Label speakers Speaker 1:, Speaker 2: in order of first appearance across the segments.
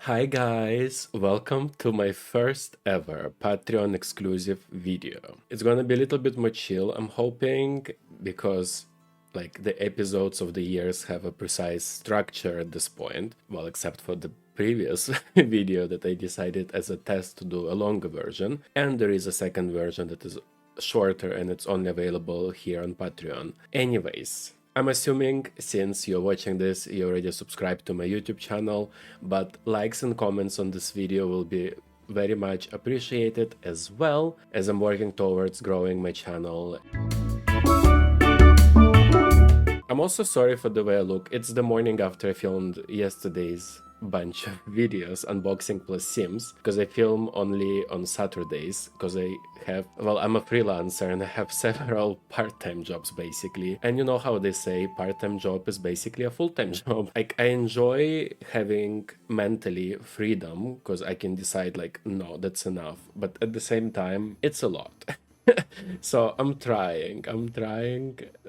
Speaker 1: Hi guys, welcome to my first ever Patreon exclusive video. It's gonna be a little bit more chill, I'm hoping, because the episodes of the years have a precise structure at this point. Well, except for the previous video that I decided as a test to do a longer version, and there is a second version that is shorter and it's only available here on Patreon. Anyways, I'm assuming since you're watching this, you already subscribed to my YouTube channel, but likes and comments on this video will be very much appreciated, as well as I'm working towards growing my channel. I'm also sorry for the way I look. It's the morning after I filmed yesterday's bunch of videos, unboxing plus Sims, because I film only on Saturdays, because I'm a freelancer and I have several part-time jobs basically. And you know how they say part-time job is basically a full-time job. I enjoy having mentally freedom, because I can decide no, that's enough. But at the same time, it's a lot. So I'm trying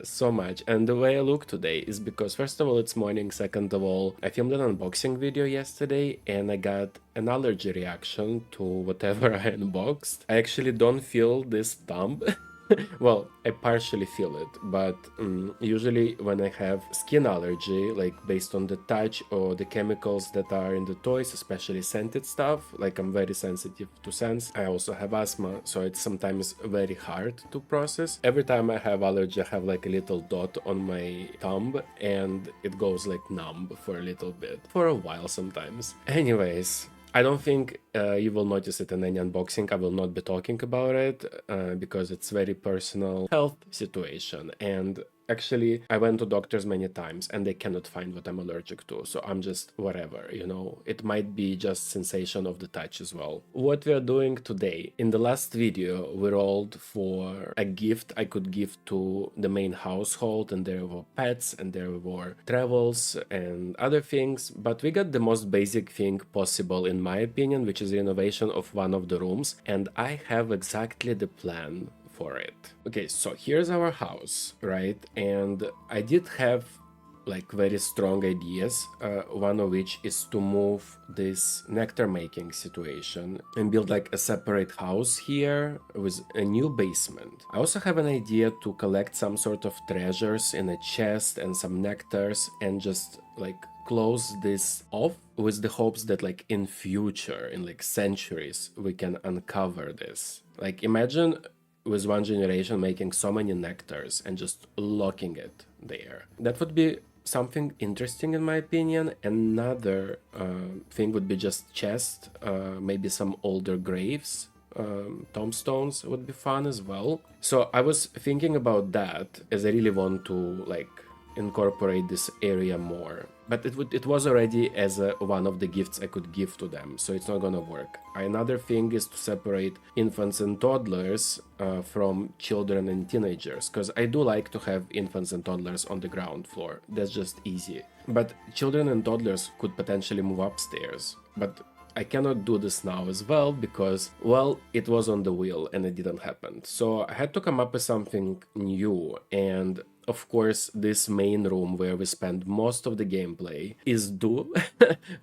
Speaker 1: so much. And the way I look today is because, first of all, it's morning. Second of all, I filmed an unboxing video yesterday and I got an allergy reaction to whatever I unboxed. I actually don't feel this thumb. Well, I partially feel it, but usually when I have skin allergy, like based on the touch or the chemicals that are in the toys, especially scented stuff, like I'm very sensitive to scents. I also have asthma, so it's sometimes very hard to process. Every time I have allergy, I have like a little dot on my thumb and it goes like numb for a little bit, for a while sometimes. Anyways, I don't think you will notice it in any unboxing. I will not be talking about it because it's very personal health situation. And actually, I went to doctors many times and they cannot find what I'm allergic to. So I'm just whatever, you know. It might be just sensation of the touch as well. What we are doing today, in the last video, we rolled for a gift I could give to the main household, and there were pets and there were travels and other things. But we got the most basic thing possible, in my opinion, which is renovation of one of the rooms. And I have exactly the plan for it. Okay, so here's our house, right? And I did have like very strong ideas, one of which is to move this nectar making situation and build like a separate house here with a new basement. I also have an idea to collect some sort of treasures in a chest and some nectars and just like close this off with the hopes that like in future, in like centuries, we can uncover this. Like imagine with one generation making so many nectars and just locking it there. That would be something interesting in my opinion. Another thing would be just chest, maybe some older graves, tombstones would be fun as well. So I was thinking about that, as I really want to like incorporate this area more, but it was already as one of the gifts I could give to them, so it's not gonna work. Another thing is to separate infants and toddlers from children and teenagers, because I do like to have infants and toddlers on the ground floor. That's just easy. But children and toddlers could potentially move upstairs, but I cannot do this now as well because, well, it was on the wheel and it didn't happen. So I had to come up with something new. And of course, this main room where we spend most of the gameplay is due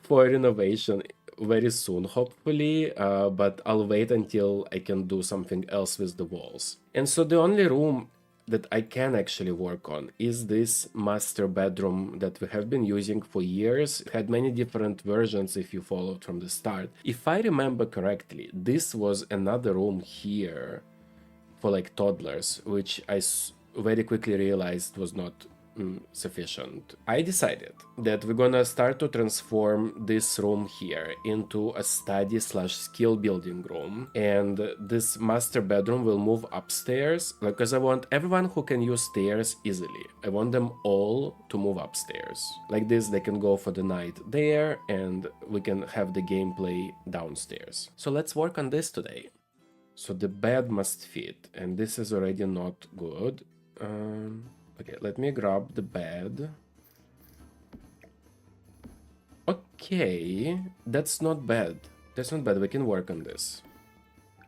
Speaker 1: for renovation very soon, hopefully, but I'll wait until I can do something else with the walls. And so the only room that I can actually work on is this master bedroom that we have been using for years. It had many different versions if you followed from the start. If I remember correctly, this was another room here for like toddlers, which very quickly realized was not sufficient. I decided that we're gonna start to transform this room here into a study slash skill building room, and this master bedroom will move upstairs because I want everyone who can use stairs easily. I want them all to move upstairs. Like this, they can go for the night there and we can have the gameplay downstairs. So let's work on this today. So the bed must fit, and this is already not good. Okay, let me grab the bed. Okay, that's not bad. That's not bad. We can work on this.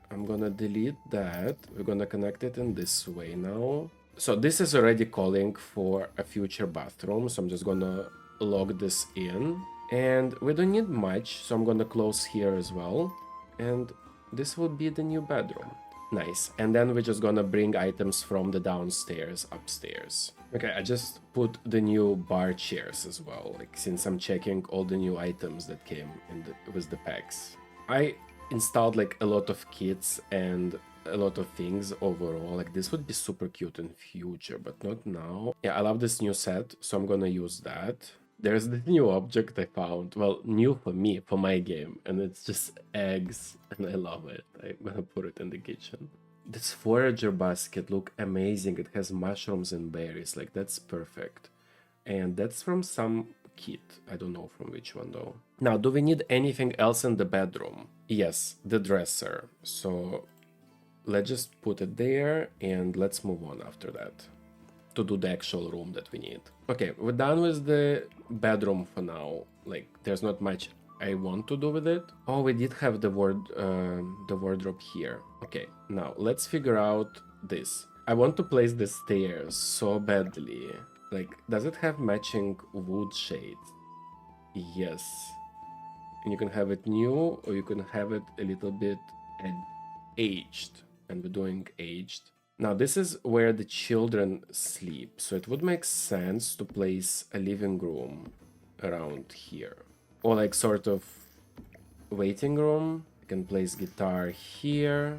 Speaker 1: I'm gonna delete that. We're gonna connect it in this way now. So this is already calling for a future bathroom, so I'm just gonna log this in. And we don't need much, so I'm gonna close here as well. And this will be the new bedroom. Nice. And then we're just gonna bring items from the downstairs upstairs. Okay, I just put the new bar chairs as well, like since I'm checking all the new items that came with the packs. I installed like a lot of kits and a lot of things overall. Like this would be super cute in future, but not now. Yeah, I love this new set, so I'm gonna use that. There's the new object I found. Well, new for me, for my game, and it's just eggs, and I love it. I'm gonna put it in the kitchen. This forager basket look amazing. It has mushrooms and berries, like that's perfect. And that's from some kit. I don't know from which one though. Now, do we need anything else in the bedroom? Yes, the dresser. So let's just put it there and let's move on after that to do the actual room that we need. Okay, we're done with the bedroom for now. Like, there's not much I want to do with it. Oh, we did have the wardrobe here. Okay, now let's figure out this. I want to place the stairs so badly. Like, does it have matching wood shades? Yes. And you can have it new, or you can have it a little bit aged. And we're doing aged. Now, this is where the children sleep, so it would make sense to place a living room around here. Or like sort of waiting room. You can place guitar here.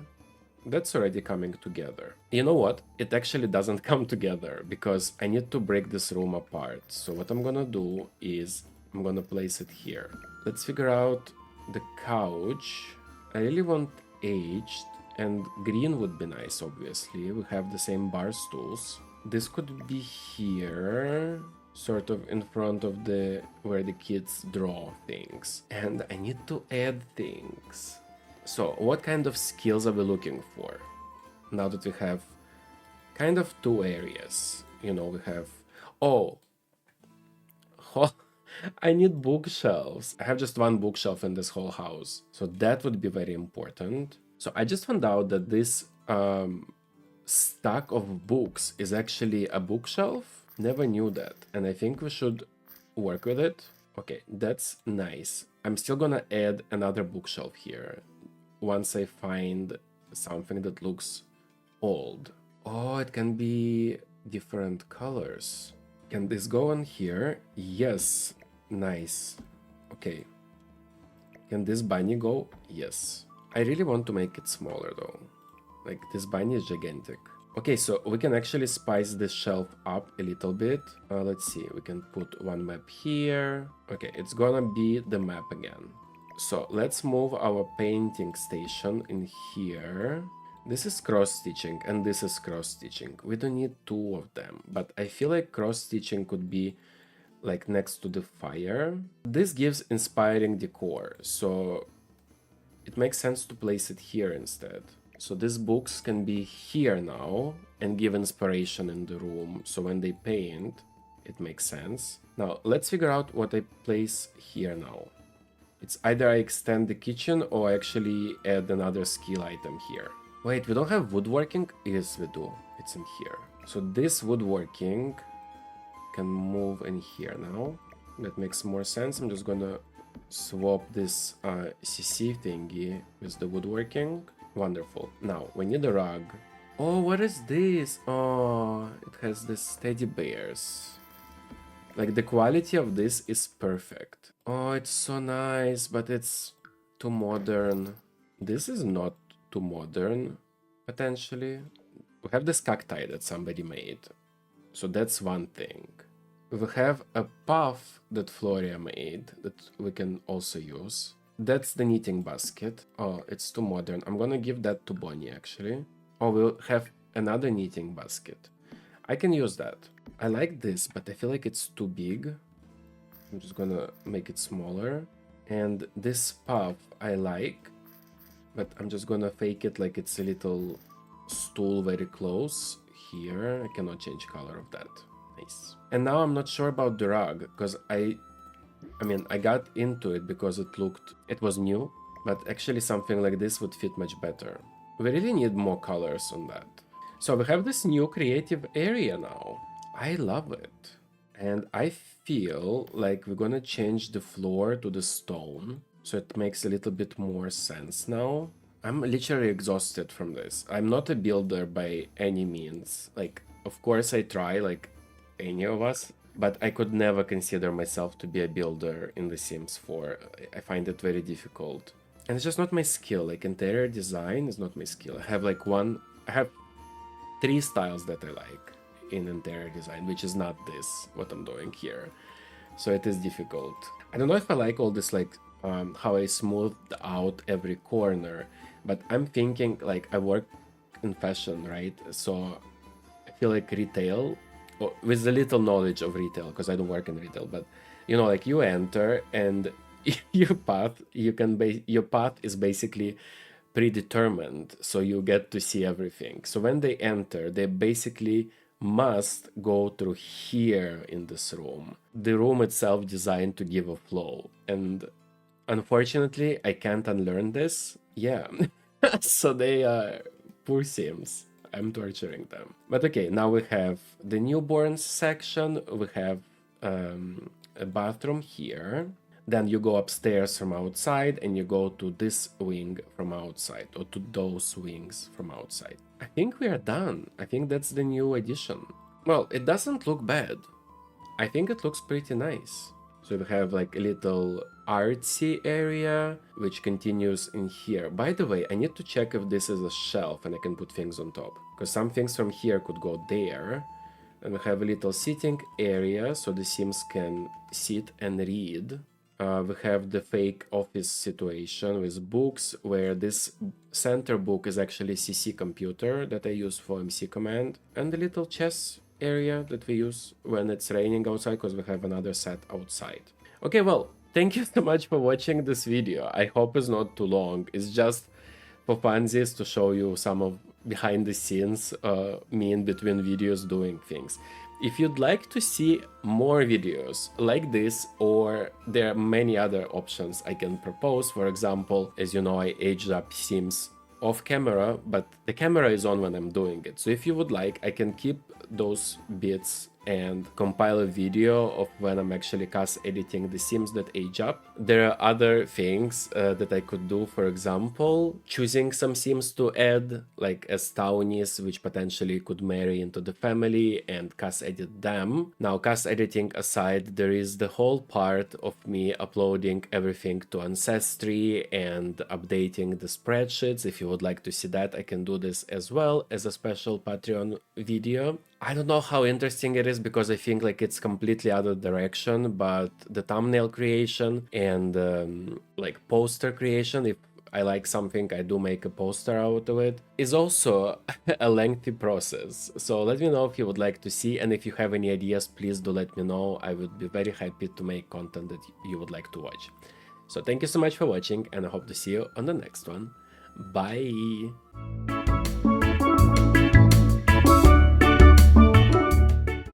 Speaker 1: That's already coming together. You know what? It actually doesn't come together because I need to break this room apart. So what I'm gonna do is I'm gonna place it here. Let's figure out the couch. I really want aged. And green would be nice, obviously. We have the same bar stools. This could be here, sort of in front of where the kids draw things. And I need to add things. So, what kind of skills are we looking for? Now that we have kind of two areas. You know, we have... Oh! I need bookshelves. I have just one bookshelf in this whole house. So that would be very important. So I just found out that this stack of books is actually a bookshelf. Never knew that. And I think we should work with it. Okay, that's nice. I'm still gonna add another bookshelf here once I find something that looks old. Oh, it can be different colors. Can this go on here? Yes. Nice. Okay. Can this bunny go? Yes. I really want to make it smaller though. Like, this bunny is gigantic. Okay, so we can actually spice this shelf up a little bit. Let's see, we can put one map here. Okay, it's gonna be the map again. So let's move our painting station in here. This is cross-stitching and this is cross-stitching. We don't need two of them, but I feel like cross-stitching could be like next to the fire. This gives inspiring decor, so it makes sense to place it here instead. So these books can be here now and give inspiration in the room. So when they paint, it makes sense. Now let's figure out what I place here now. It's either I extend the kitchen or I actually add another skill item here. Wait, we don't have woodworking? Yes, we do. It's in here. So this woodworking can move in here now. That makes more sense. I'm just gonna swap this CC thingy with the woodworking. Wonderful. Now, we need a rug. Oh, what is this? Oh, it has this teddy bears. Like, the quality of this is perfect. Oh, it's so nice, but it's too modern. This is not too modern, potentially. We have this cacti that somebody made. So that's one thing. We have a puff that Floria made that we can also use. That's the knitting basket. Oh, it's too modern. I'm gonna give that to Bonnie, actually. Oh, we'll have another knitting basket. I can use that. I like this, but I feel like it's too big. I'm just gonna make it smaller. And this puff I like, but I'm just gonna fake it like it's a little stool very close here. I cannot change color of that. Nice. And now I'm not sure about the rug, because I mean, I got into it because it was new, but actually something like this would fit much better. We really need more colors on that. So we have this new creative area now. I love it. And I feel like we're gonna change the floor to the stone, so it makes a little bit more sense now. I'm literally exhausted from this. I'm not a builder by any means. Like, of course I try, like any of us, but I could never consider myself to be a builder in The Sims 4. I find it very difficult. And it's just not my skill. Like, interior design is not my skill. I have 3 styles that I like in interior design, which is not this, what I'm doing here. So it is difficult. I don't know if I like all this, like, how I smoothed out every corner, but I'm thinking, like, I work in fashion, right? So I feel like retail, with a little knowledge of retail, because I don't work in retail, but you know, like you enter and your path is basically predetermined, so you get to see everything. So when they enter, they basically must go through here in this room. The room itself designed to give a flow, and unfortunately, I can't unlearn this. Yeah. So they are poor Sims. I'm torturing them. But okay, now we have the newborns section. We have a bathroom here. Then you go upstairs from outside and you go to this wing from outside, or to those wings from outside. I think we are done. I think that's the new addition. Well, it doesn't look bad. I think it looks pretty nice. So we have like a little artsy area, which continues in here. By the way, I need to check if this is a shelf and I can put things on top, because some things from here could go there. And we have a little sitting area, so the Sims can sit and read. We have the fake office situation with books, where this center book is actually CC computer that I use for MC command, and the little chess area that we use when it's raining outside, because we have another set outside. Okay, well, thank you so much for watching this video. I hope it's not too long. It's just for funsies to show you some of behind the scenes, me in between videos doing things. If you'd like to see more videos like this, or there are many other options I can propose. For example, as you know, I aged up Sims off camera, but the camera is on when I'm doing it. So if you would like, I can keep those bits and compile a video of when I'm actually cast editing the Sims that age up. There are other things that I could do, for example, choosing some Sims to add, like as townies, which potentially could marry into the family, and cast edit them. Now, cast editing aside, there is the whole part of me uploading everything to Ancestry and updating the spreadsheets. If you would like to see that, I can do this as well as a special Patreon video. I don't know how interesting it is, because I think like it's completely other direction, but the thumbnail creation and like poster creation, if I like something, I do make a poster out of it, is also a lengthy process. So let me know if you would like to see, and if you have any ideas, please do let me know. I would be very happy to make content that you would like to watch. So thank you so much for watching, and I hope to see you on the next one. Bye!